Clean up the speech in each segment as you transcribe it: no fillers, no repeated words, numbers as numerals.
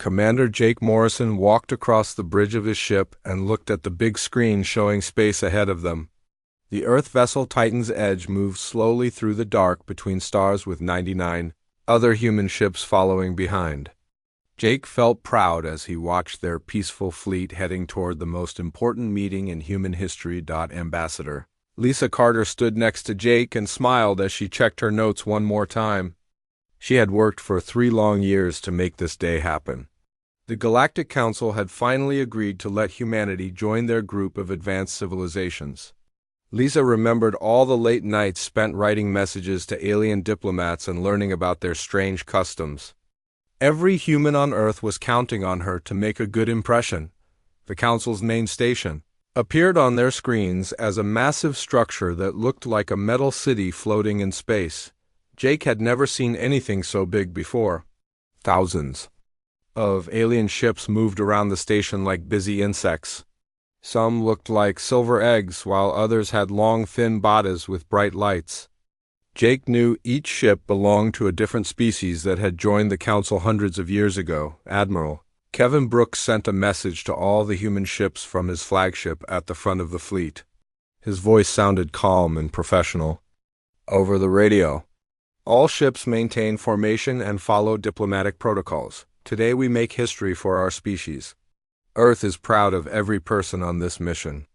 Commander Jake Morrison walked across the bridge of his ship and looked at the big screen showing space ahead of them. The Earth vessel Titan's Edge moved slowly through the dark between stars with 99 other human ships following behind. Jake felt proud as he watched their peaceful fleet heading toward the most important meeting in human history. Ambassador Lisa Carter stood next to Jake and smiled as she checked her notes one more time. She had worked for 3 long years to make this day happen. The Galactic Council had finally agreed to let humanity join their group of advanced civilizations. Lisa remembered all the late nights spent writing messages to alien diplomats and learning about their strange customs. Every human on Earth was counting on her to make a good impression. The Council's main station appeared on their screens as a massive structure that looked like a metal city floating in space. Jake had never seen anything so big before. Thousands of alien ships moved around the station like busy insects. Some looked like silver eggs, while others had long, thin bodies with bright lights. Jake knew each ship belonged to a different species that had joined the Council hundreds of years ago. Admiral Kevin Brooks sent a message to all the human ships from his flagship at the front of the fleet. His voice sounded calm and professional. Over the radio, all ships maintain formation and follow diplomatic protocols. Today we make history for our species. Earth is proud of every person on this mission.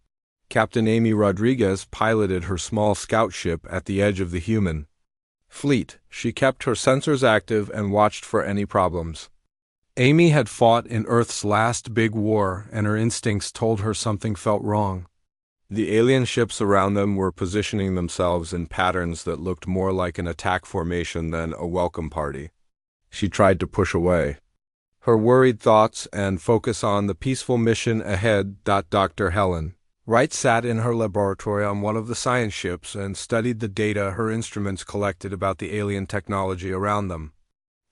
Captain Amy Rodriguez piloted her small scout ship at the edge of the human fleet. She kept her sensors active and watched for any problems. Amy had fought in Earth's last big war, and her instincts told her something felt wrong. The alien ships around them were positioning themselves in patterns that looked more like an attack formation than a welcome party. She tried to push away her worried thoughts and focus on the peaceful mission ahead. Dr. Helen Wright sat in her laboratory on one of the science ships and studied the data her instruments collected about the alien technology around them.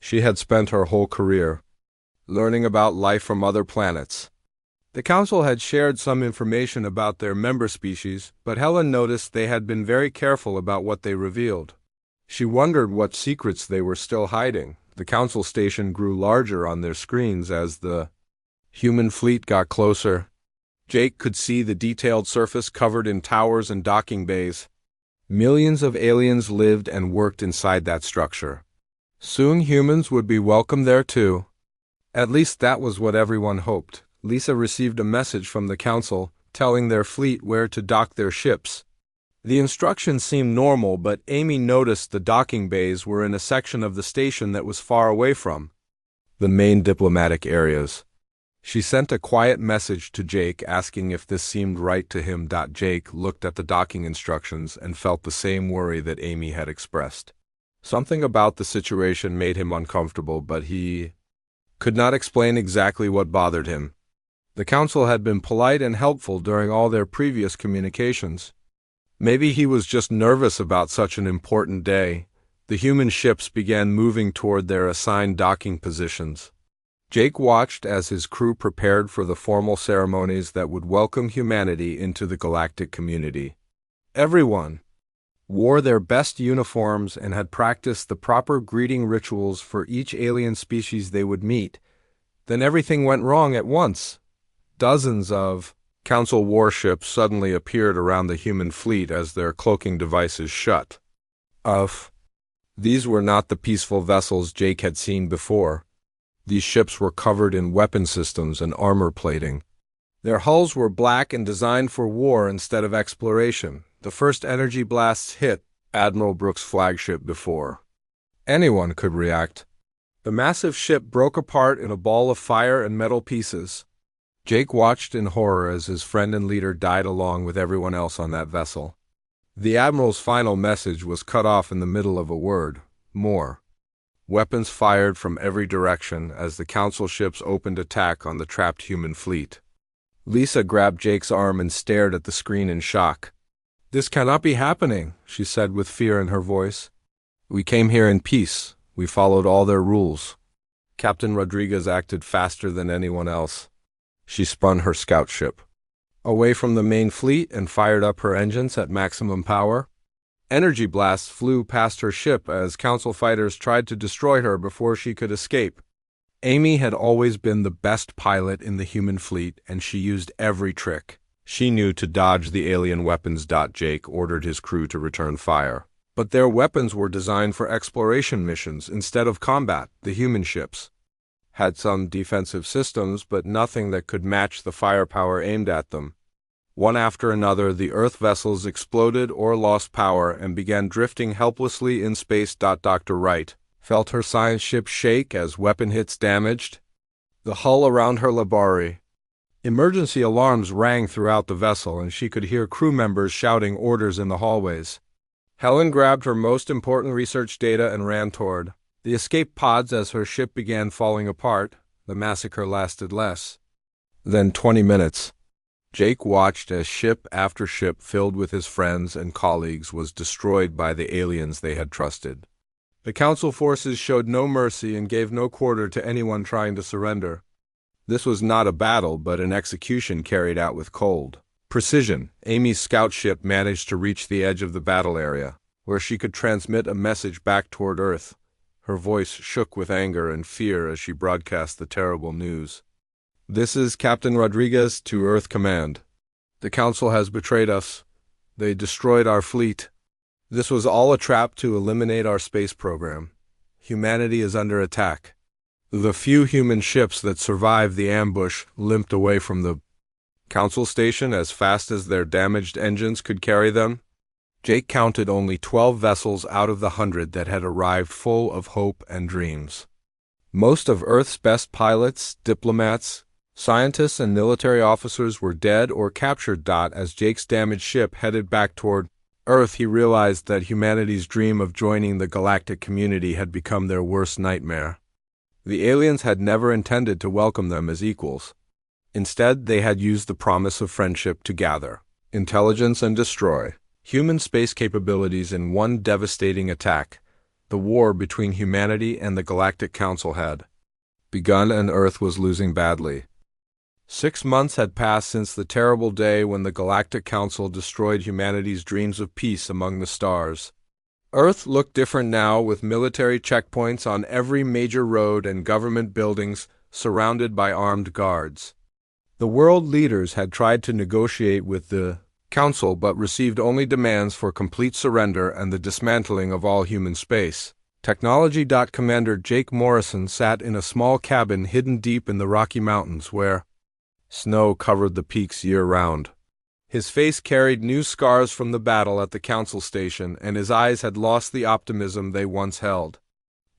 She had spent her whole career learning about life from other planets. The Council had shared some information about their member species, but Helen noticed they had been very careful about what they revealed. She wondered what secrets they were still hiding. The Council station grew larger on their screens as the human fleet got closer. Jake could see the detailed surface covered in towers and docking bays. Millions of aliens lived and worked inside that structure. Soon humans would be welcome there too. At least that was what everyone hoped. Lisa received a message from the Council telling their fleet where to dock their ships. The instructions seemed normal, but Amy noticed the docking bays were in a section of the station that was far away from the main diplomatic areas. She sent a quiet message to Jake asking if this seemed right to him. Jake looked at the docking instructions and felt the same worry that Amy had expressed. Something about the situation made him uncomfortable, but he could not explain exactly what bothered him. The Council had been polite and helpful during all their previous communications. Maybe he was just nervous about such an important day. The human ships began moving toward their assigned docking positions. Jake watched as his crew prepared for the formal ceremonies that would welcome humanity into the galactic community. Everyone wore their best uniforms and had practiced the proper greeting rituals for each alien species they would meet. Then everything went wrong at once. Dozens of Council warships suddenly appeared around the human fleet as their cloaking devices shut off. These were not the peaceful vessels Jake had seen before. These ships were covered in weapon systems and armor plating. Their hulls were black and designed for war instead of exploration. The first energy blasts hit Admiral Brooks' flagship before anyone could react. The massive ship broke apart in a ball of fire and metal pieces. Jake watched in horror as his friend and leader died along with everyone else on that vessel. The Admiral's final message was cut off in the middle of a word: more. Weapons fired from every direction as the Council ships opened attack on the trapped human fleet. Lisa grabbed Jake's arm and stared at the screen in shock. "This cannot be happening," she said with fear in her voice. "We came here in peace. We followed all their rules." Captain Rodriguez acted faster than anyone else. She spun her scout ship away from the main fleet and fired up her engines at maximum power. Energy blasts flew past her ship as Council fighters tried to destroy her before she could escape. Amy had always been the best pilot in the human fleet, and she used every trick she knew to dodge the alien weapons. Jake ordered his crew to return fire. But their weapons were designed for exploration missions instead of combat. The human ships had some defensive systems, but nothing that could match the firepower aimed at them. One after another, the Earth vessels exploded or lost power and began drifting helplessly in space. Dr. Wright felt her science ship shake as weapon hits damaged the hull around her laboratory. Emergency alarms rang throughout the vessel, and she could hear crew members shouting orders in the hallways. Helen grabbed her most important research data and ran toward the escape pods as her ship began falling apart. The massacre lasted less than 20 minutes. Jake watched as ship after ship filled with his friends and colleagues was destroyed by the aliens they had trusted. The Council forces showed no mercy and gave no quarter to anyone trying to surrender. This was not a battle, but an execution carried out with cold precision. Amy's scout ship managed to reach the edge of the battle area, where she could transmit a message back toward Earth. Her voice shook with anger and fear as she broadcast the terrible news. "This is Captain Rodriguez to Earth Command. The Council has betrayed us. They destroyed our fleet. This was all a trap to eliminate our space program. Humanity is under attack." The few human ships that survived the ambush limped away from the Council station as fast as their damaged engines could carry them. Jake counted only 12 vessels out of the 100 that had arrived full of hope and dreams. Most of Earth's best pilots, diplomats, scientists, and military officers were dead or captured. As Jake's damaged ship headed back toward Earth, he realized that humanity's dream of joining the galactic community had become their worst nightmare. The aliens had never intended to welcome them as equals. Instead, they had used the promise of friendship to gather intelligence and destroy human space capabilities in one devastating attack. The war between humanity and the Galactic Council had begun, and Earth was losing badly. 6 months had passed since the terrible day when the Galactic Council destroyed humanity's dreams of peace among the stars. Earth looked different now, with military checkpoints on every major road and government buildings surrounded by armed guards. The world leaders had tried to negotiate with the Council but received only demands for complete surrender and the dismantling of all human space. Technology. Commander Jake Morrison sat in a small cabin hidden deep in the Rocky Mountains where snow covered the peaks year-round. His face carried new scars from the battle at the Council station, and his eyes had lost the optimism they once held.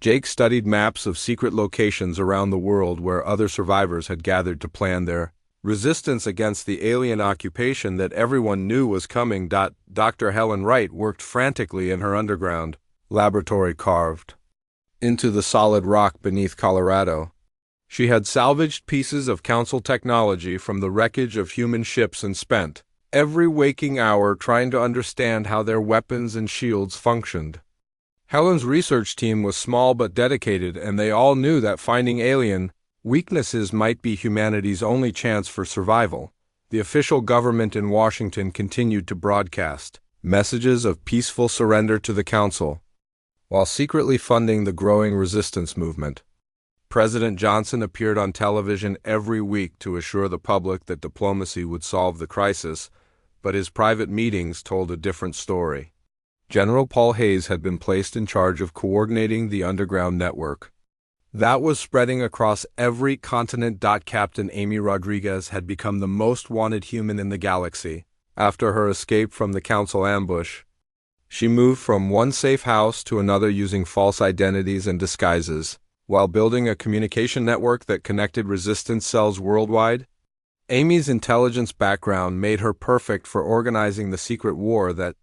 Jake studied maps of secret locations around the world where other survivors had gathered to plan their resistance against the alien occupation that everyone knew was coming. Dr. Helen Wright worked frantically in her underground laboratory carved into the solid rock beneath Colorado. She had salvaged pieces of Council technology from the wreckage of human ships and spent every waking hour trying to understand how their weapons and shields functioned. Helen's research team was small but dedicated, and they all knew that finding alien weaknesses might be humanity's only chance for survival. The official government in Washington continued to broadcast messages of peaceful surrender to the Council, while secretly funding the growing resistance movement. President Johnson appeared on television every week to assure the public that diplomacy would solve the crisis, but his private meetings told a different story. General Paul Hayes had been placed in charge of coordinating the underground network that was spreading across every continent. Captain Amy Rodriguez had become the most wanted human in the galaxy. After her escape from the Council ambush, she moved from one safe house to another using false identities and disguises, while building a communication network that connected resistance cells worldwide. Amy's intelligence background made her perfect for organizing the secret war that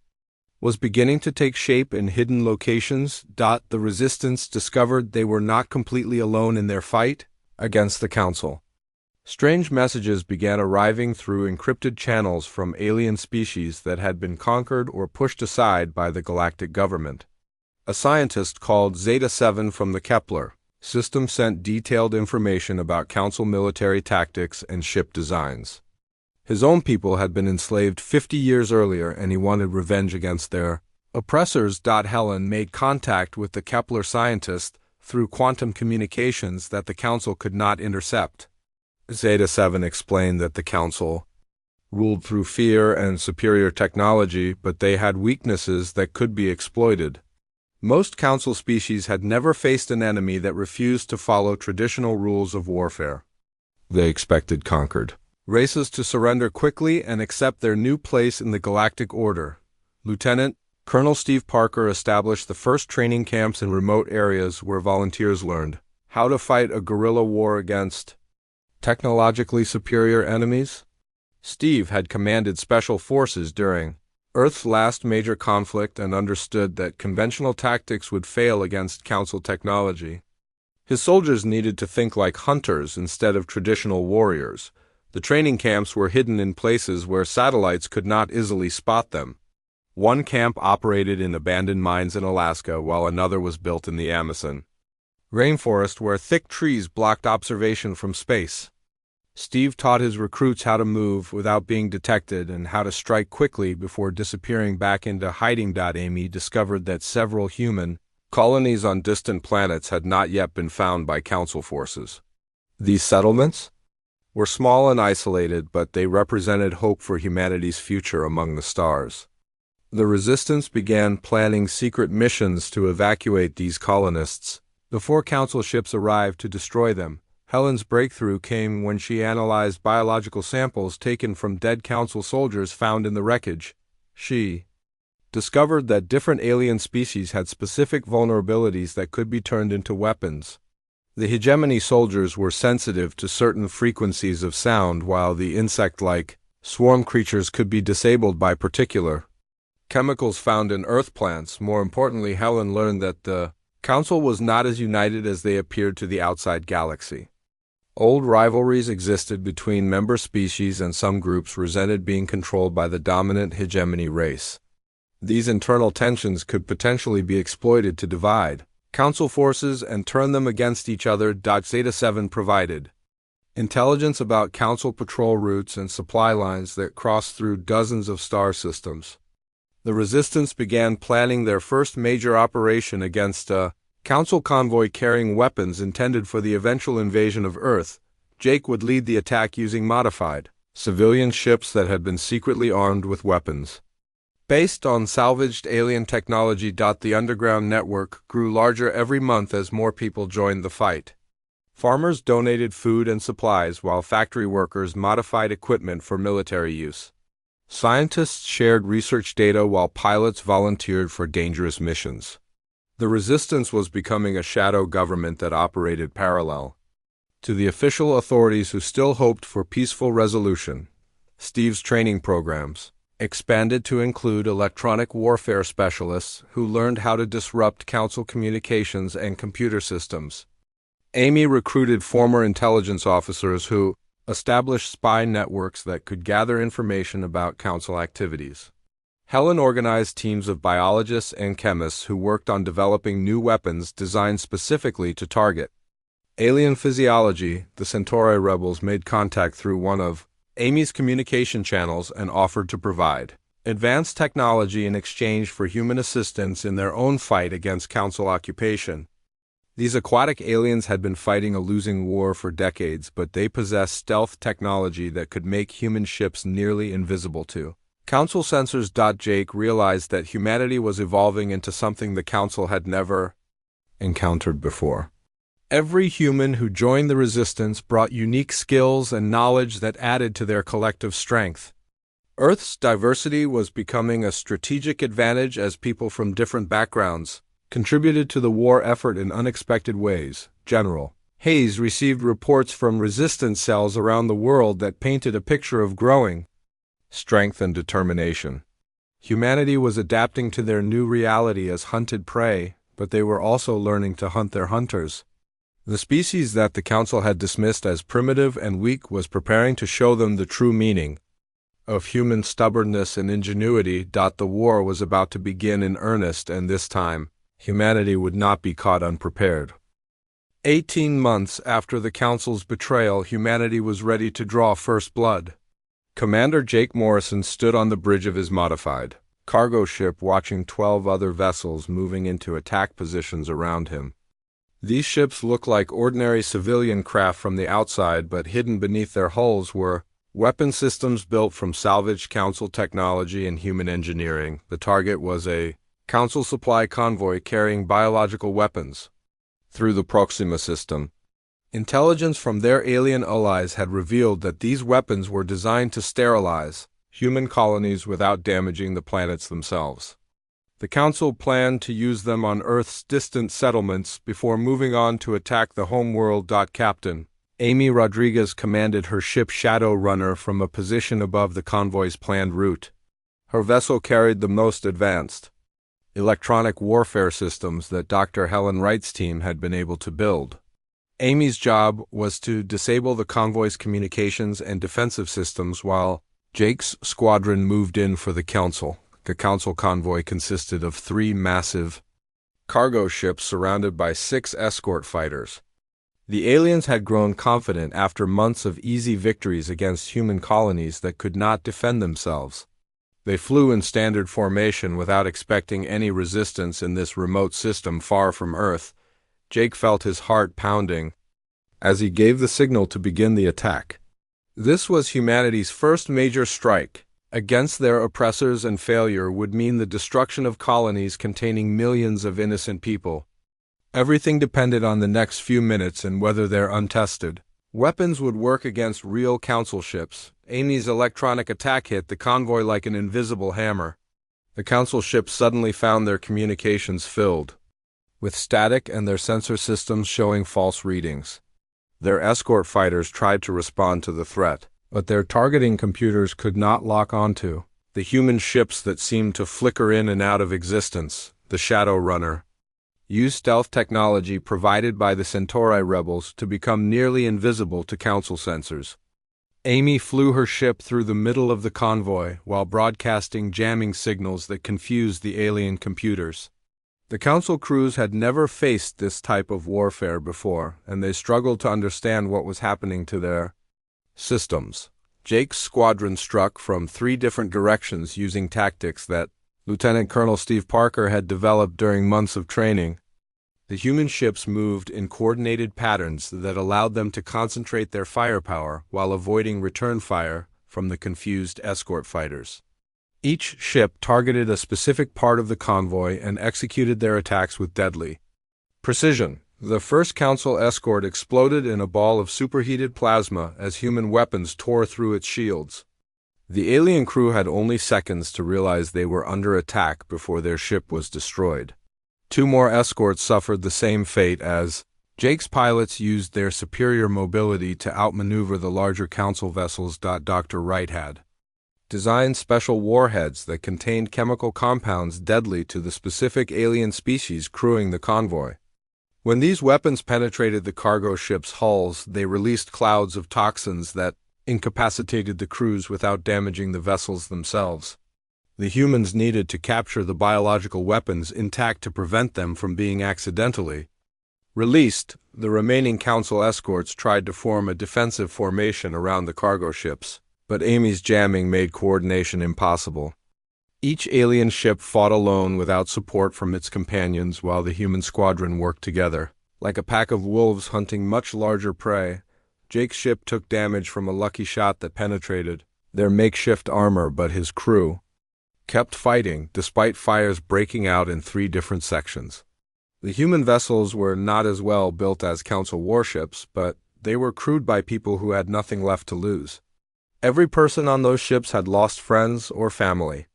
was beginning to take shape in hidden locations. The resistance discovered they were not completely alone in their fight against the Council. Strange messages began arriving through encrypted channels from alien species that had been conquered or pushed aside by the galactic government. A scientist called Zeta-7 from the Kepler system sent detailed information about Council military tactics and ship designs. His own people had been enslaved 50 years earlier, and he wanted revenge against their oppressors. Helen made contact with the Kepler scientist, through quantum communications that the Council could not intercept. Zeta-7 explained that the Council ruled through fear and superior technology, but they had weaknesses that could be exploited. Most Council species had never faced an enemy that refused to follow traditional rules of warfare. They expected conquered races to surrender quickly and accept their new place in the galactic order. Lieutenant Colonel Steve Parker established the first training camps in remote areas where volunteers learned how to fight a guerrilla war against technologically superior enemies. Steve had commanded special forces during Earth's last major conflict and understood that conventional tactics would fail against Council technology. His soldiers needed to think like hunters instead of traditional warriors. The training camps were hidden in places where satellites could not easily spot them. One camp operated in abandoned mines in Alaska, while another was built in the Amazon rainforest where thick trees blocked observation from space. Steve taught his recruits how to move without being detected and how to strike quickly before disappearing back into hiding. Amy discovered that several human colonies on distant planets had not yet been found by Council forces. These settlements were small and isolated, but they represented hope for humanity's future among the stars. The Resistance began planning secret missions to evacuate these colonists before Council ships arrived to destroy them. Helen's breakthrough came when she analyzed biological samples taken from dead Council soldiers found in the wreckage. She discovered that different alien species had specific vulnerabilities that could be turned into weapons. The hegemony soldiers were sensitive to certain frequencies of sound, while the insect-like swarm creatures could be disabled by particular chemicals found in Earth plants. More importantly, Helen learned that the Council was not as united as they appeared to the outside galaxy. Old rivalries existed between member species, and some groups resented being controlled by the dominant hegemony race. These internal tensions could potentially be exploited to divide Council forces and turn them against each other. Zeta-7 provided intelligence about Council patrol routes and supply lines that crossed through dozens of star systems. The Resistance began planning their first major operation against a Council convoy carrying weapons intended for the eventual invasion of Earth. Jake would lead the attack using modified civilian ships that had been secretly armed with weapons. Based on salvaged alien technology, the underground network grew larger every month as more people joined the fight. Farmers donated food and supplies, while factory workers modified equipment for military use. Scientists shared research data, while pilots volunteered for dangerous missions. The Resistance was becoming a shadow government that operated parallel to the official authorities who still hoped for peaceful resolution. Steve's training programs expanded to include electronic warfare specialists who learned how to disrupt Council communications and computer systems. Amy recruited former intelligence officers who established spy networks that could gather information about Council activities. Helen organized teams of biologists and chemists who worked on developing new weapons designed specifically to target alien physiology. The Centauri rebels made contact through one of Amy's communication channels and offered to provide advanced technology in exchange for human assistance in their own fight against Council occupation. These aquatic aliens had been fighting a losing war for decades, but they possessed stealth technology that could make human ships nearly invisible to Council sensors. Jake realized that humanity was evolving into something the Council had never encountered before. Every human who joined the Resistance brought unique skills and knowledge that added to their collective strength. Earth's diversity was becoming a strategic advantage as people from different backgrounds contributed to the war effort in unexpected ways. General Hayes received reports from resistance cells around the world that painted a picture of growing strength and determination. Humanity was adapting to their new reality as hunted prey, but they were also learning to hunt their hunters. The species that the Council had dismissed as primitive and weak was preparing to show them the true meaning of human stubbornness and ingenuity. The war was about to begin in earnest, and this time, humanity would not be caught unprepared. 18 months after the Council's betrayal, humanity was ready to draw first blood. Commander Jake Morrison stood on the bridge of his modified cargo ship, watching 12 other vessels moving into attack positions around him. These ships looked like ordinary civilian craft from the outside, but hidden beneath their hulls were weapon systems built from salvaged Council technology and human engineering. The target was a Council supply convoy carrying biological weapons through the Proxima system. Intelligence from their alien allies had revealed that these weapons were designed to sterilize human colonies without damaging the planets themselves. The Council planned to use them on Earth's distant settlements before moving on to attack the homeworld. Captain Amy Rodriguez commanded her ship Shadow Runner from a position above the convoy's planned route. Her vessel carried the most advanced electronic warfare systems that Dr. Helen Wright's team had been able to build. Amy's job was to disable the convoy's communications and defensive systems while Jake's squadron moved in for the Council. The Council convoy consisted of 3 massive cargo ships surrounded by 6 escort fighters. The aliens had grown confident after months of easy victories against human colonies that could not defend themselves. They flew in standard formation without expecting any resistance in this remote system far from Earth. Jake felt his heart pounding as he gave the signal to begin the attack. This was humanity's first major strike against their oppressors, and failure would mean the destruction of colonies containing millions of innocent people. Everything depended on the next few minutes and whether their untested weapons would work against real Council ships. Amy's electronic attack hit the convoy like an invisible hammer. The Council ships suddenly found their communications filled with static and their sensor systems showing false readings. Their escort fighters tried to respond to the threat, but their targeting computers could not lock onto the human ships that seemed to flicker in and out of existence. The Shadow Runner used stealth technology provided by the Centauri rebels to become nearly invisible to Council sensors. Amy flew her ship through the middle of the convoy while broadcasting jamming signals that confused the alien computers. The Council crews had never faced this type of warfare before, and they struggled to understand what was happening to their systems. Jake's squadron struck from 3 different directions using tactics that Lieutenant Colonel Steve Parker had developed during months of training. The human ships moved in coordinated patterns that allowed them to concentrate their firepower while avoiding return fire from the confused escort fighters. Each ship targeted a specific part of the convoy and executed their attacks with deadly precision. The first Council escort exploded in a ball of superheated plasma as human weapons tore through its shields. The alien crew had only seconds to realize they were under attack before their ship was destroyed. 2 more escorts suffered the same fate as Jake's pilots used their superior mobility to outmaneuver the larger Council vessels. Dr. Wright had designed special warheads that contained chemical compounds deadly to the specific alien species crewing the convoy. When these weapons penetrated the cargo ships' hulls, they released clouds of toxins that incapacitated the crews without damaging the vessels themselves. The humans needed to capture the biological weapons intact to prevent them from being accidentally released. The remaining Council escorts tried to form a defensive formation around the cargo ships, but Amy's jamming made coordination impossible. Each alien ship fought alone without support from its companions while the human squadron worked together. Like a pack of wolves hunting much larger prey, Jake's ship took damage from a lucky shot that penetrated their makeshift armor, but his crew kept fighting despite fires breaking out in 3 different sections. The human vessels were not as well built as Council warships, but they were crewed by people who had nothing left to lose. Every person on those ships had lost friends or family.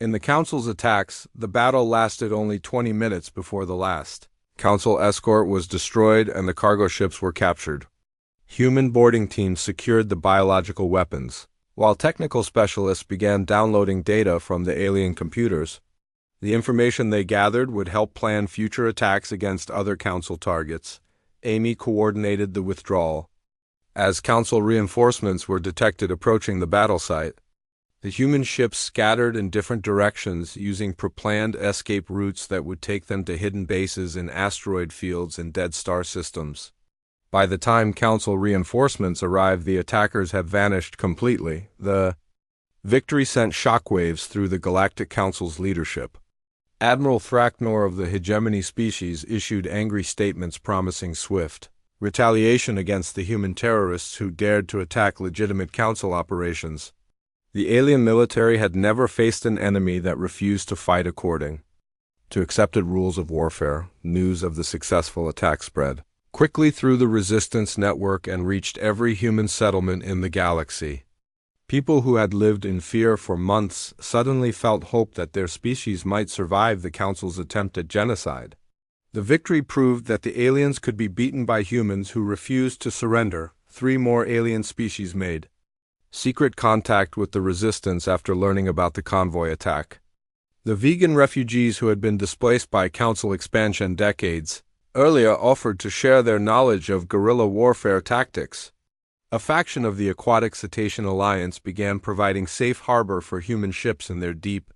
In the Council's attacks, the battle lasted only 20 minutes before the last Council escort was destroyed and the cargo ships were captured. Human boarding teams secured the biological weapons, while technical specialists began downloading data from the alien computers. The information they gathered would help plan future attacks against other Council targets. Amy coordinated the withdrawal. As Council reinforcements were detected approaching the battle site, the human ships scattered in different directions using pre-planned escape routes that would take them to hidden bases in asteroid fields and dead star systems. By the time Council reinforcements arrived, the attackers had vanished completely. The victory sent shockwaves through the Galactic Council's leadership. Admiral Thraknor of the hegemony species issued angry statements promising swift retaliation against the human terrorists who dared to attack legitimate council operations. The alien military had never faced an enemy that refused to fight according to accepted rules of warfare. News of the successful attack spread quickly through the resistance network and reached every human settlement in the galaxy. People who had lived in fear for months suddenly felt hope that their species might survive the Council's attempt at genocide. The victory proved that the aliens could be beaten by humans who refused to surrender. 3 more alien species made secret contact with the resistance after learning about the convoy attack. The vegan refugees who had been displaced by Council expansion decades earlier offered to share their knowledge of guerrilla warfare tactics. A faction of the Aquatic Cetacean Alliance began providing safe harbor for human ships in their deep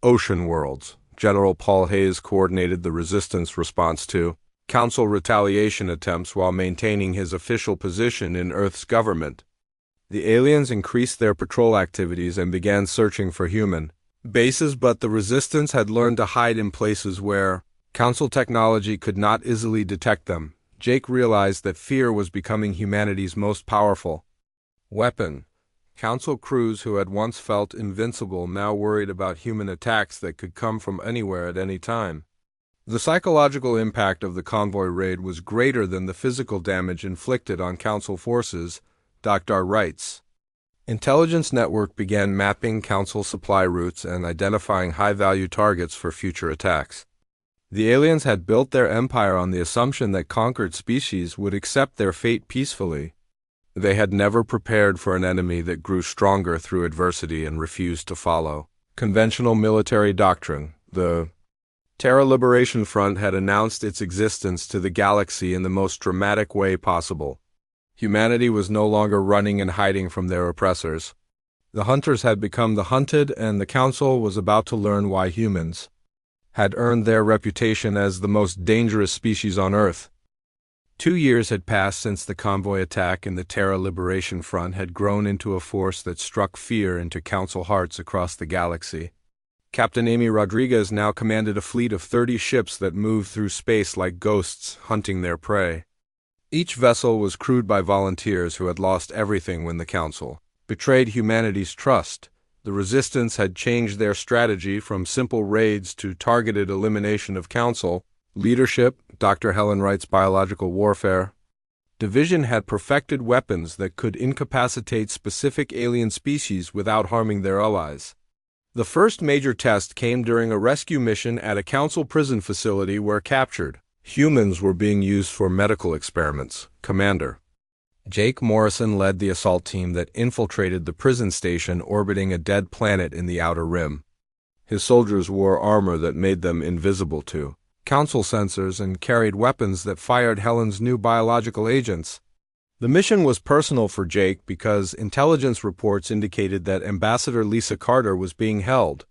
ocean worlds. General Paul Hayes coordinated the resistance response to Council retaliation attempts while maintaining his official position in Earth's government. The aliens increased their patrol activities and began searching for human bases, but the resistance had learned to hide in places where Council technology could not easily detect them. Jake realized that fear was becoming humanity's most powerful weapon. Council crews who had once felt invincible now worried about human attacks that could come from anywhere at any time. The psychological impact of the convoy raid was greater than the physical damage inflicted on Council forces, Dr. writes. Intelligence Network began mapping Council supply routes and identifying high-value targets for future attacks. The aliens had built their empire on the assumption that conquered species would accept their fate peacefully. They had never prepared for an enemy that grew stronger through adversity and refused to follow conventional military doctrine. The Terra Liberation Front had announced its existence to the galaxy in the most dramatic way possible. Humanity was no longer running and hiding from their oppressors. The hunters had become the hunted, and the Council was about to learn why humans had earned their reputation as the most dangerous species on Earth. 2 years had passed since the convoy attack, and the Terra Liberation Front had grown into a force that struck fear into Council hearts across the galaxy. Captain Amy Rodriguez now commanded a fleet of 30 ships that moved through space like ghosts, hunting their prey. Each vessel was crewed by volunteers who had lost everything when the Council betrayed humanity's trust. The Resistance had changed their strategy from simple raids to targeted elimination of Council leadership. Dr. Helen Wright's biological warfare division had perfected weapons that could incapacitate specific alien species without harming their allies. The first major test came during a rescue mission at a Council prison facility where captured humans were being used for medical experiments. Commander Jake Morrison led the assault team that infiltrated the prison station orbiting a dead planet in the Outer Rim. His soldiers wore armor that made them invisible to Council sensors and carried weapons that fired Helen's new biological agents. The mission was personal for Jake because intelligence reports indicated that Ambassador Lisa Carter was being held.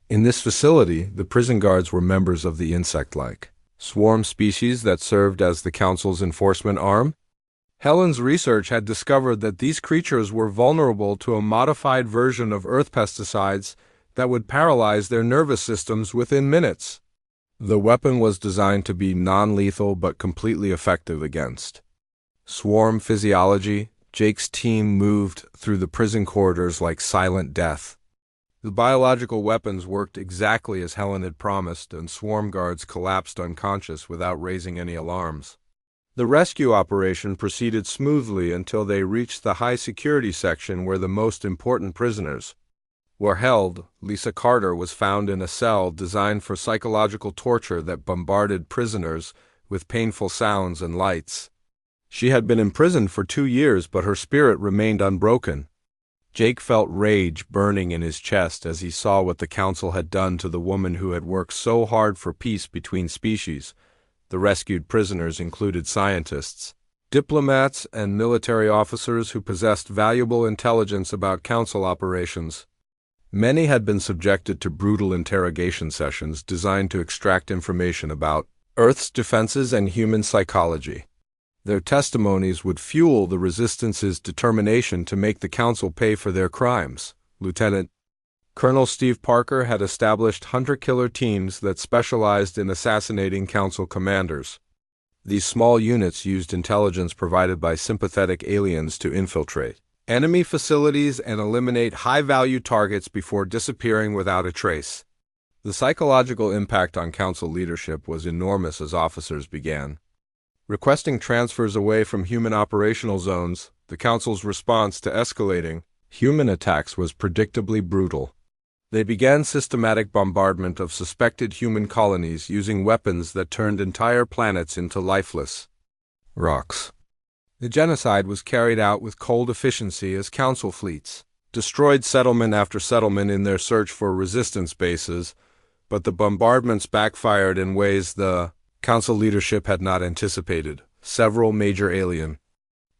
In this facility, the prison guards were members of the insect-like swarm species that served as the Council's enforcement arm. Helen's research had discovered that these creatures were vulnerable to a modified version of Earth pesticides that would paralyze their nervous systems within minutes. The weapon was designed to be non-lethal but completely effective against swarm physiology. Jake's team moved through the prison corridors like silent death. The biological weapons worked exactly as Helen had promised, and swarm guards collapsed unconscious without raising any alarms. The rescue operation proceeded smoothly until they reached the high-security section where the most important prisoners were held. Lisa Carter was found in a cell designed for psychological torture that bombarded prisoners with painful sounds and lights. She had been imprisoned for 2 years, but her spirit remained unbroken. Jake felt rage burning in his chest as he saw what the Council had done to the woman who had worked so hard for peace between species. The rescued prisoners included scientists, diplomats, and military officers who possessed valuable intelligence about Council operations. Many had been subjected to brutal interrogation sessions designed to extract information about Earth's defenses and human psychology. Their testimonies would fuel the Resistance's determination to make the Council pay for their crimes. Lieutenant Colonel Steve Parker had established hunter-killer teams that specialized in assassinating Council commanders. These small units used intelligence provided by sympathetic aliens to infiltrate enemy facilities and eliminate high-value targets before disappearing without a trace. The psychological impact on Council leadership was enormous as officers began requesting transfers away from human operational zones. The Council's response to escalating human attacks was predictably brutal. They began systematic bombardment of suspected human colonies using weapons that turned entire planets into lifeless rocks. The genocide was carried out with cold efficiency as Council fleets destroyed settlement after settlement in their search for resistance bases, but the bombardments backfired in ways the Council leadership had not anticipated. Several major alien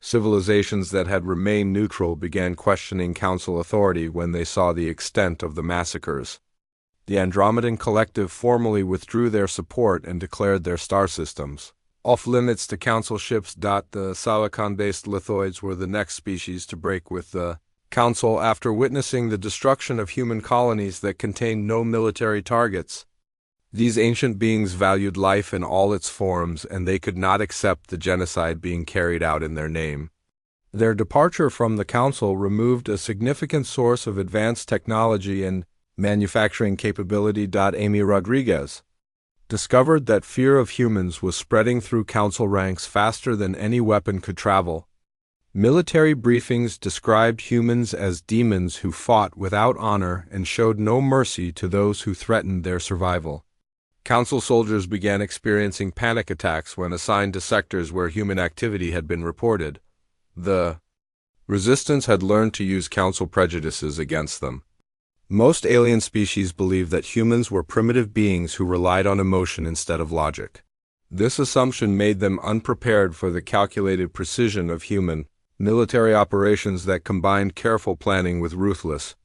civilizations that had remained neutral began questioning Council authority when they saw the extent of the massacres. The Andromedan Collective formally withdrew their support and declared their star systems off-limits to Council ships. The silicon-based lithoids were the next species to break with the Council after witnessing the destruction of human colonies that contained no military targets. These ancient beings valued life in all its forms, and they could not accept the genocide being carried out in their name. Their departure from the Council removed a significant source of advanced technology and manufacturing capability. Amy Rodriguez discovered that fear of humans was spreading through Council ranks faster than any weapon could travel. Military briefings described humans as demons who fought without honor and showed no mercy to those who threatened their survival. Council soldiers began experiencing panic attacks when assigned to sectors where human activity had been reported. The resistance had learned to use Council prejudices against them. Most alien species believed that humans were primitive beings who relied on emotion instead of logic. This assumption made them unprepared for the calculated precision of human military operations that combined careful planning with ruthless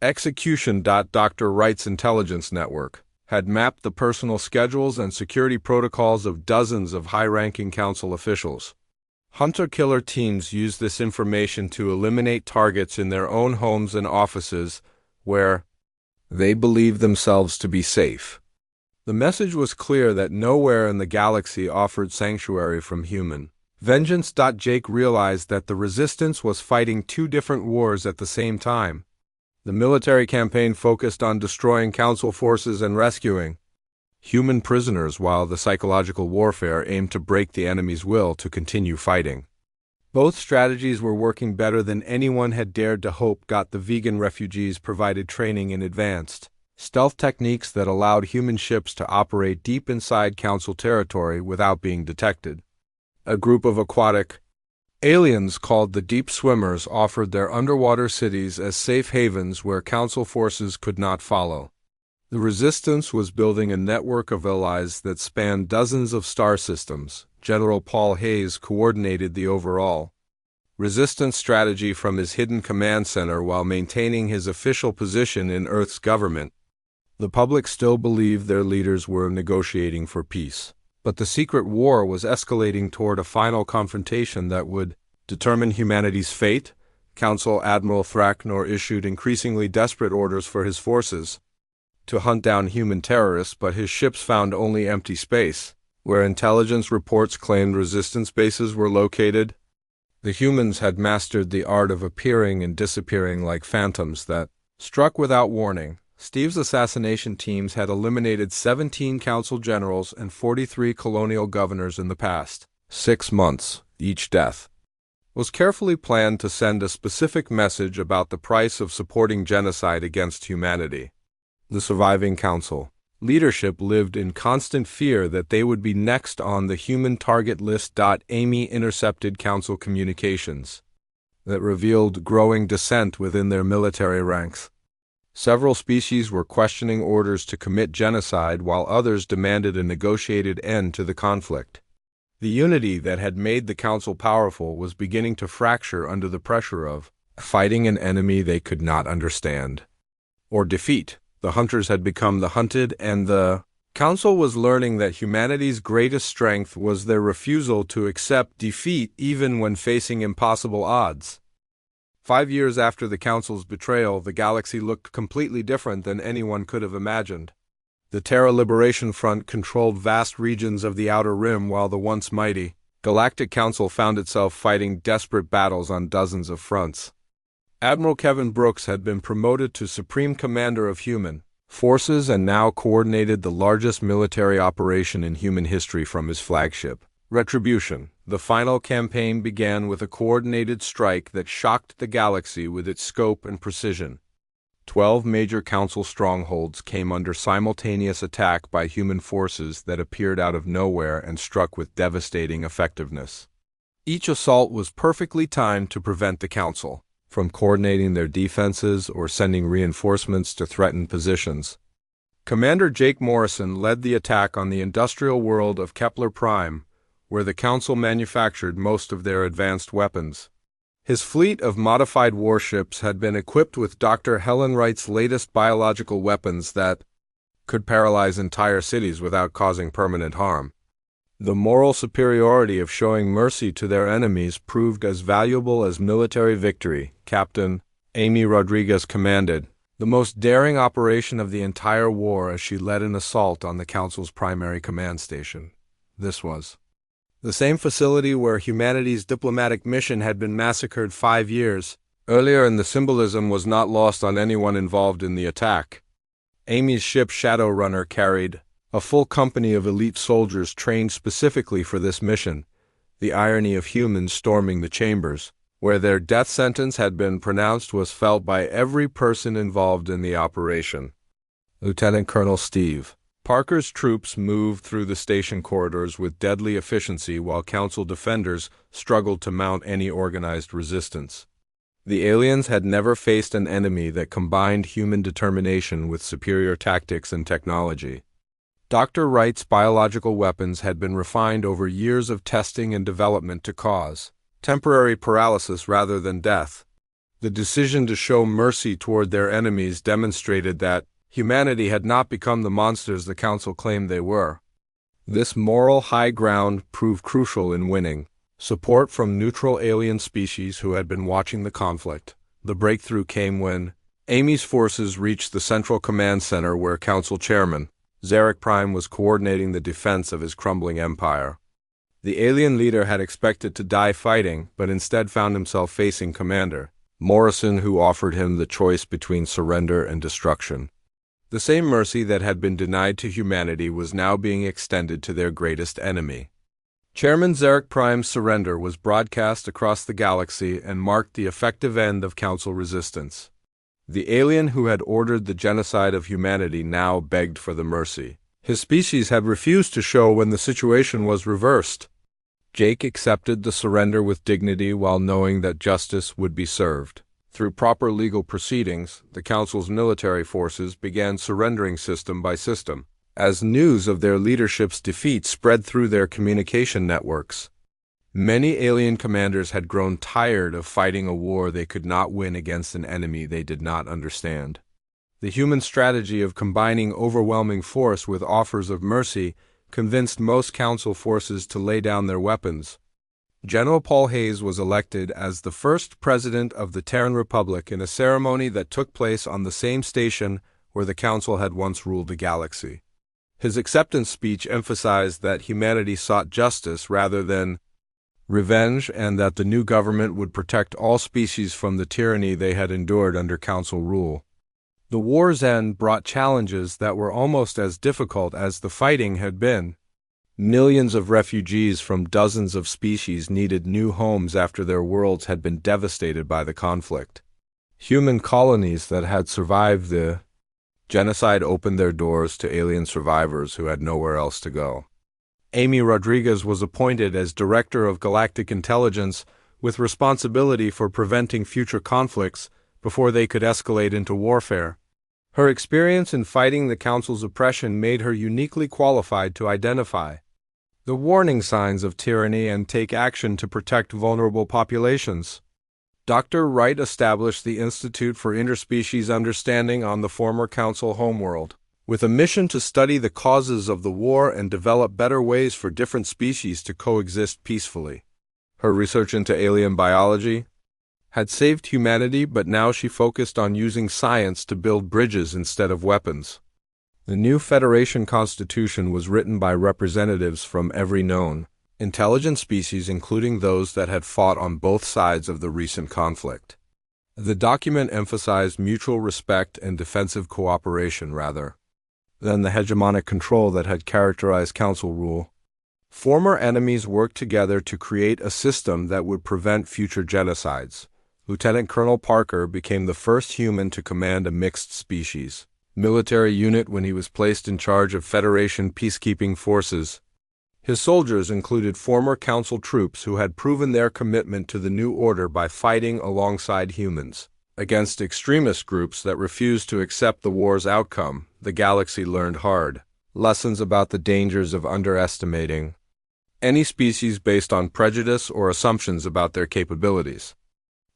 execution. Dr. Wright's intelligence network had mapped the personal schedules and security protocols of dozens of high-ranking Council officials. Hunter-killer teams used this information to eliminate targets in their own homes and offices where they believed themselves to be safe. The message was clear that nowhere in the galaxy offered sanctuary from human vengeance. Jake realized that the resistance was fighting two different wars at the same time. The military campaign focused on destroying Council forces and rescuing human prisoners, while the psychological warfare aimed to break the enemy's will to continue fighting. Both strategies were working better than anyone had dared to hope. The vegan refugees provided training in advanced stealth techniques that allowed human ships to operate deep inside Council territory without being detected. A group of aquatic aliens called the Deep Swimmers offered their underwater cities as safe havens where Council forces could not follow. The Resistance was building a network of allies that spanned dozens of star systems. General Paul Hayes coordinated the overall Resistance strategy from his hidden command center while maintaining his official position in Earth's government. The public still believed their leaders were negotiating for peace, but the secret war was escalating toward a final confrontation that would determine humanity's fate. Council Admiral Thraknor issued increasingly desperate orders for his forces to hunt down human terrorists, but his ships found only empty space. Where intelligence reports claimed resistance bases were located, the humans had mastered the art of appearing and disappearing like phantoms that struck without warning. Steve's assassination teams had eliminated 17 Council generals and 43 colonial governors in the past 6 months. Each death was carefully planned to send a specific message about the price of supporting genocide against humanity. The surviving Council leadership lived in constant fear that they would be next on the human target list. Amy intercepted Council communications that revealed growing dissent within their military ranks. Several species were questioning orders to commit genocide, while others demanded a negotiated end to the conflict. The unity that had made the Council powerful was beginning to fracture under the pressure of fighting an enemy they could not understand or defeat. The hunters had become the hunted, and the Council was learning that humanity's greatest strength was their refusal to accept defeat even when facing impossible odds. 5 years after the Council's betrayal, the galaxy looked completely different than anyone could have imagined. The Terra Liberation Front controlled vast regions of the Outer Rim, while the once mighty Galactic Council found itself fighting desperate battles on dozens of fronts. Admiral Kevin Brooks had been promoted to Supreme Commander of Human Forces and now coordinated the largest military operation in human history from his flagship, Retribution. The final campaign began with a coordinated strike that shocked the galaxy with its scope and precision. 12 major Council strongholds came under simultaneous attack by human forces that appeared out of nowhere and struck with devastating effectiveness. Each assault was perfectly timed to prevent the Council from coordinating their defenses or sending reinforcements to threatened positions. Commander Jake Morrison led the attack on the industrial world of Kepler Prime, where the Council manufactured most of their advanced weapons. His fleet of modified warships had been equipped with Dr. Helen Wright's latest biological weapons that could paralyze entire cities without causing permanent harm. The moral superiority of showing mercy to their enemies proved as valuable as military victory. Captain Amy Rodriguez commanded the most daring operation of the entire war as she led an assault on the Council's primary command station. This was the same facility where humanity's diplomatic mission had been massacred 5 years earlier, and the symbolism was not lost on anyone involved in the attack. Amy's ship Shadowrunner carried a full company of elite soldiers trained specifically for this mission, the irony of humans storming the chambers, where their death sentence had been pronounced, was felt by every person involved in the operation. Lieutenant Colonel Steve Parker's troops moved through the station corridors with deadly efficiency while Council defenders struggled to mount any organized resistance. The aliens had never faced an enemy that combined human determination with superior tactics and technology. Dr. Wright's biological weapons had been refined over years of testing and development to cause temporary paralysis rather than death. The decision to show mercy toward their enemies demonstrated that humanity had not become the monsters the Council claimed they were. This moral high ground proved crucial in winning support from neutral alien species who had been watching the conflict. The breakthrough came when Amy's forces reached the Central Command Center, where Council Chairman Zarek Prime was coordinating the defense of his crumbling empire. The alien leader had expected to die fighting, but instead found himself facing Commander Morrison, who offered him the choice between surrender and destruction. The same mercy that had been denied to humanity was now being extended to their greatest enemy. Chairman Zarek Prime's surrender was broadcast across the galaxy and marked the effective end of Council resistance. The alien who had ordered the genocide of humanity now begged for the mercy his species had refused to show when the situation was reversed. Jake accepted the surrender with dignity while knowing that justice would be served. Through proper legal proceedings, the Council's military forces began surrendering system by system, as news of their leadership's defeat spread through their communication networks. Many alien commanders had grown tired of fighting a war they could not win against an enemy they did not understand. The human strategy of combining overwhelming force with offers of mercy convinced most Council forces to lay down their weapons. General Paul Hayes was elected as the first president of the Terran Republic in a ceremony that took place on the same station where the Council had once ruled the galaxy. His acceptance speech emphasized that humanity sought justice rather than revenge, and that the new government would protect all species from the tyranny they had endured under Council rule. The war's end brought challenges that were almost as difficult as the fighting had been. Millions of refugees from dozens of species needed new homes after their worlds had been devastated by the conflict. Human colonies that had survived the genocide opened their doors to alien survivors who had nowhere else to go. Amy Rodriguez was appointed as Director of Galactic Intelligence, with responsibility for preventing future conflicts before they could escalate into warfare. Her experience in fighting the Council's oppression made her uniquely qualified to identify the warning signs of tyranny and take action to protect vulnerable populations. Dr. Wright established the Institute for Interspecies Understanding on the former Council homeworld, with a mission to study the causes of the war and develop better ways for different species to coexist peacefully. Her research into alien biology had saved humanity, but now she focused on using science to build bridges instead of weapons. The new Federation Constitution was written by representatives from every known, intelligent species, including those that had fought on both sides of the recent conflict. The document emphasized mutual respect and defensive cooperation rather than the hegemonic control that had characterized council rule. Former enemies worked together to create a system that would prevent future genocides. Lieutenant Colonel Parker became the first human to command a mixed species military unit when he was placed in charge of Federation peacekeeping forces. His soldiers included former Council troops who had proven their commitment to the new order by fighting alongside humans against extremist groups that refused to accept the war's outcome. The galaxy learned hard lessons about the dangers of underestimating any species based on prejudice or assumptions about their capabilities.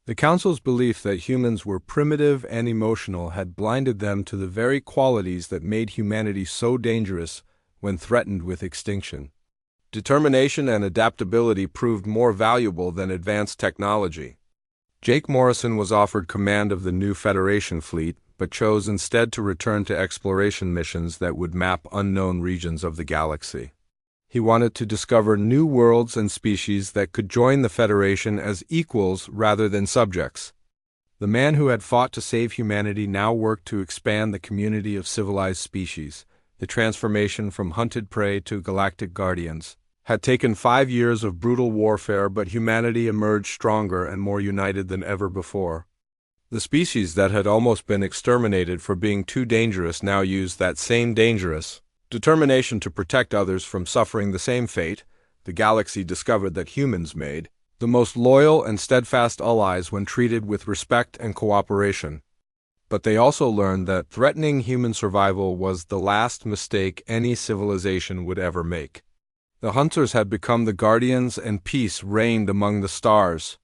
The Council's belief that humans were primitive and emotional had blinded them to the very qualities that made humanity so dangerous when threatened with extinction. Determination and adaptability proved more valuable than advanced technology. Jake Morrison was offered command of the new Federation fleet, but chose instead to return to exploration missions that would map unknown regions of the galaxy. He wanted to discover new worlds and species that could join the Federation as equals rather than subjects. The man who had fought to save humanity now worked to expand the community of civilized species. The transformation from hunted prey to galactic guardians had taken 5 years of brutal warfare, but humanity emerged stronger and more united than ever before. The species that had almost been exterminated for being too dangerous now used that same dangerous determination to protect others from suffering the same fate. The galaxy discovered that humans made the most loyal and steadfast allies when treated with respect and cooperation. But they also learned that threatening human survival was the last mistake any civilization would ever make. The hunters had become the guardians and peace reigned among the stars.